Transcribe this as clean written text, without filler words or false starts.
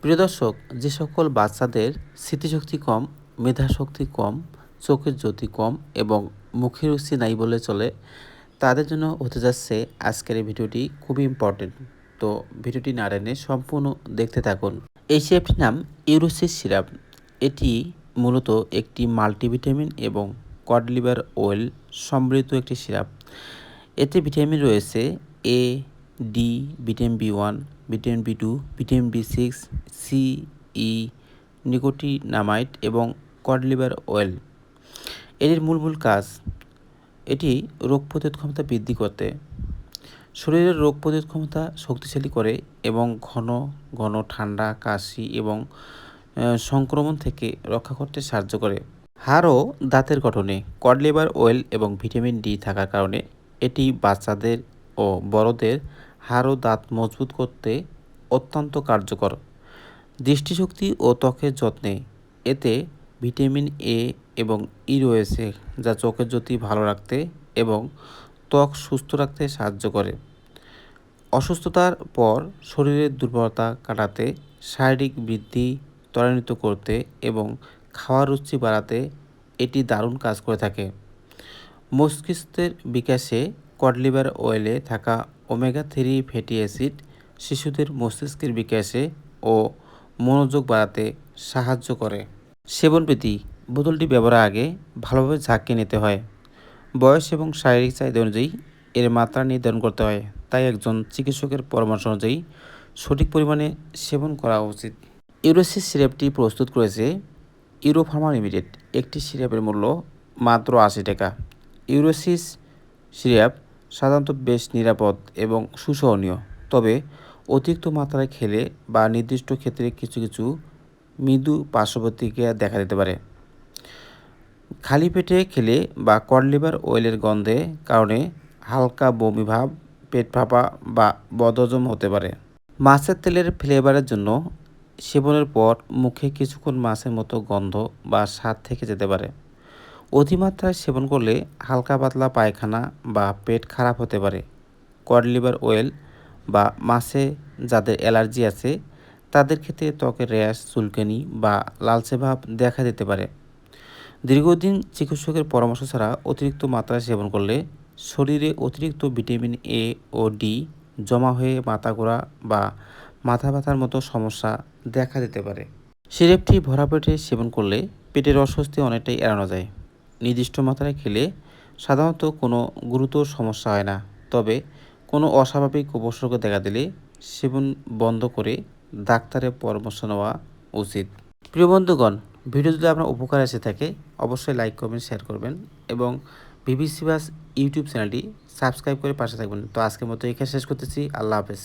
প্রিয় দর্শক, যে সকল বাচ্চাদের স্মৃতিশক্তি কম, মেধাশক্তি কম, চোখের জ্যোতি কম এবং মুখের রুচি নাই বলে চলে, তাদের জন্য হতে যাচ্ছে আজকের এই ভিডিওটি খুবই ইম্পর্টেন্ট। তো ভিডিওটি না টেনে সম্পূর্ণ দেখতে থাকুন। এই সিরাপটির নাম ইউরোসিস সিরাপ। এটি মূলত একটি মাল্টিভিটামিন এবং কড লিভার অয়েল সমৃদ্ধ একটি সিরাপ। এতে ভিটামিন রয়েছে এ, D, vitamin B one, vitamin B2, vitamin বি6, C, ই, নিকোটিনামাইড এবং কড লিভার অয়েল। এটির মূল কাজ, এটি রোগ প্রতিরোধ ক্ষমতা বৃদ্ধি করতে, শরীরের রোগ প্রতিরোধ ক্ষমতা শক্তিশালী করে এবং ঘন ঘন ঠান্ডা, কাশি এবং সংক্রমণ থেকে রক্ষা করতে সাহায্য করে। হাড় ও দাঁতের গঠনে কড লিভার অয়েল এবং ভিটামিন ডি থাকার কারণে এটি বাচ্চাদের ও বড়দের হাড় ও দাঁত মজবুত করতে অত্যন্ত কার্যকর। দৃষ্টিশক্তি ও ত্বকের যত্নে এতে ভিটামিন এ এবং ই রয়েছে, যা চোখের জ্যোতি ভালো রাখতে এবং ত্বক সুস্থ রাখতে সাহায্য করে। অসুস্থতার পর শরীরের দুর্বলতা কাটাতে, শারীরিক বৃদ্ধি ত্বরান্বিত করতে এবং খাওয়ার রুচি বাড়াতে এটি দারুণ কাজ করে থাকে। মস্তিষ্কের বিকাশে কড লিভার অয়েলে থাকা ওমেগা-3 ফ্যাটি অ্যাসিড শিশুদের মস্তিষ্কের বিকাশে ও মনোযোগ বাড়াতে সাহায্য করে। সেবনবিধি: বোতলটি ব্যবহারের আগে ভালোভাবে ঝাঁকিয়ে নিতে হয়। বয়স এবং শারীরিক চাহিদা অনুযায়ী এর মাত্রা নির্ধারণ করতে হয়, তাই একজন চিকিৎসকের পরামর্শ অনুযায়ী সঠিক পরিমাণে সেবন করা উচিত। ইউরোসিস সিরাপটি প্রস্তুত করেছে ইউরো ফার্মা লিমিটেড। একটি সিরাপের মূল্য মাত্র 80 টাকা। ইউরোসিস সিরাপ সাধারণত বেশ নিরাপদ এবং সুসহনীয়, তবে অতিরিক্ত মাত্রায় খেলে বা নির্দিষ্ট ক্ষেত্রে কিছু মৃদু পার্শ্বপ্রতিক্রিয়া দেখা দিতে পারে। খালি পেটে খেলে বা কড লিভার অয়েলের গন্ধে কারণে হালকা বমি ভাব, পেট ফাঁপা বা বদহজম হতে পারে। মাছের তেলের ফ্লেভারের জন্য সেবনের পর মুখে কিছুক্ষণ মাছের মতো গন্ধ বা স্বাদ থেকে যেতে পারে। অতিমাত্রায় সেবন করলে হালকা পাতলা পায়খানা বা পেট খারাপ হতে পারে। কড লিভার অয়েল বা মাছে যাদের অ্যালার্জি আছে তাদের ক্ষেত্রে ত্বকের র্যাশ, চুলকানি বা লালচে ভাব দেখা দিতে পারে। দীর্ঘদিন চিকিৎসকের পরামর্শ ছাড়া অতিরিক্ত মাত্রায় সেবন করলে শরীরে অতিরিক্ত ভিটামিন এ ও ডি জমা হয়ে মাথা ঘোরা বা মাথা ব্যথার মতো সমস্যা দেখা দিতে পারে। সিরাপটি ভরা পেটে সেবন করলে পেটের অস্বস্তি অনেকটাই এড়ানো যায়। নির্দিষ্ট মাত্রায় খেলে সাধারণত কোনো গুরুতর সমস্যা হয় না, তবে কোনো অস্বাভাবিক উপসর্গ দেখা দিলে সেবন বন্ধ করে ডাক্তারের পরামর্শ নেওয়া উচিত। প্রিয় বন্ধুগণ, ভিডিও যদি আপনার উপকার এসে থাকে অবশ্যই লাইক করবেন, শেয়ার করবেন এবং বিবিসি বাস ইউটিউব চ্যানেলটি সাবস্ক্রাইব করে পাশে থাকবেন। তো আজকের মতো এখানে শেষ করতেছি। আল্লাহ হাফেজ।